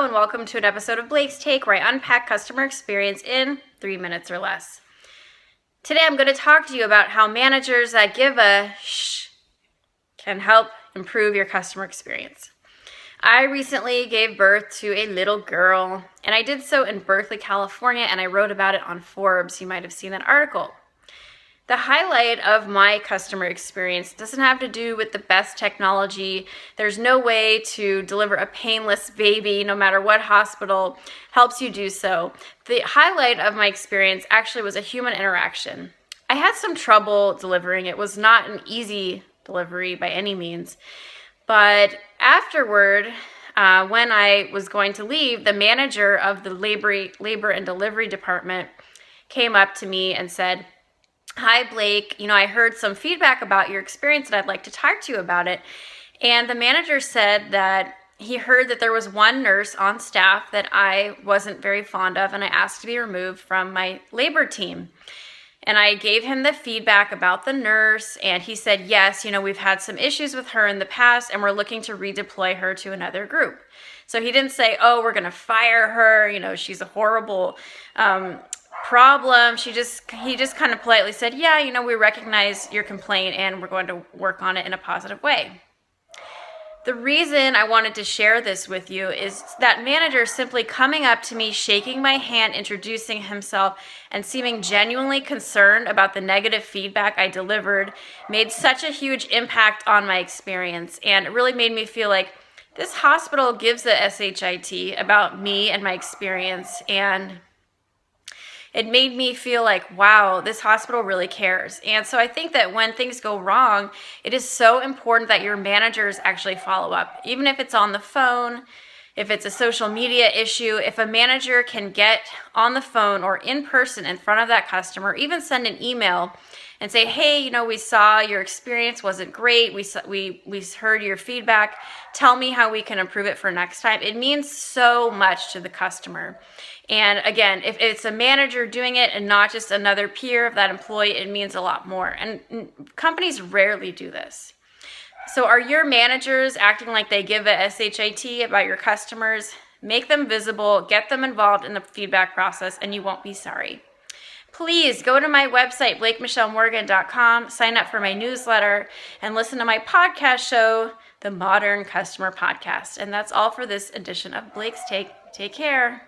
Hello and welcome to an episode of Blake's Take, where I unpack customer experience in 3 minutes or less. Today I'm going to talk to you about how managers that give a shh can help improve your customer experience. I recently gave birth to a little girl, and I did so in Berkeley, California, and I wrote about it on Forbes. You might have seen that article. The highlight of my customer experience doesn't have to do with the best technology. There's no way to deliver a painless baby, no matter what hospital helps you do so. The highlight of my experience actually was a human interaction. I had some trouble delivering. It was not an easy delivery by any means. But afterward, when I was going to leave, the manager of the labor and delivery department came up to me and said, "Hi, Blake, I heard some feedback about your experience and I'd like to talk to you about it." And the manager said that he heard that there was one nurse on staff that I wasn't very fond of, and I asked to be removed from my labor team. And I gave him the feedback about the nurse, and he said, yes, we've had some issues with her in the past and we're looking to redeploy her to another group. So he didn't say, oh, we're going to fire her, she's a horrible problem. He just kind of politely said, yeah, we recognize your complaint and we're going to work on it in a positive way. The reason I wanted to share this with you is that manager simply coming up to me, shaking my hand, introducing himself, and seeming genuinely concerned about the negative feedback I delivered made such a huge impact on my experience. And it really made me feel like this hospital gives a SHIT about me and my experience, and it made me feel like, wow, this hospital really cares. And so I think that when things go wrong, it is so important that your managers actually follow up. Even if it's on the phone, if it's a social media issue, if a manager can get on the phone or in person in front of that customer, even send an email and say, hey, we saw your experience wasn't great. We heard your feedback. Tell me how we can improve it for next time. It means so much to the customer. And again, if it's a manager doing it and not just another peer of that employee, it means a lot more. And companies rarely do this. So are your managers acting like they give a SHIT about your customers? Make them visible, get them involved in the feedback process, and you won't be sorry. Please go to my website, blakemichellemorgan.com, sign up for my newsletter, and listen to my podcast show, The Modern Customer Podcast. And that's all for this edition of Blake's Take. Take care.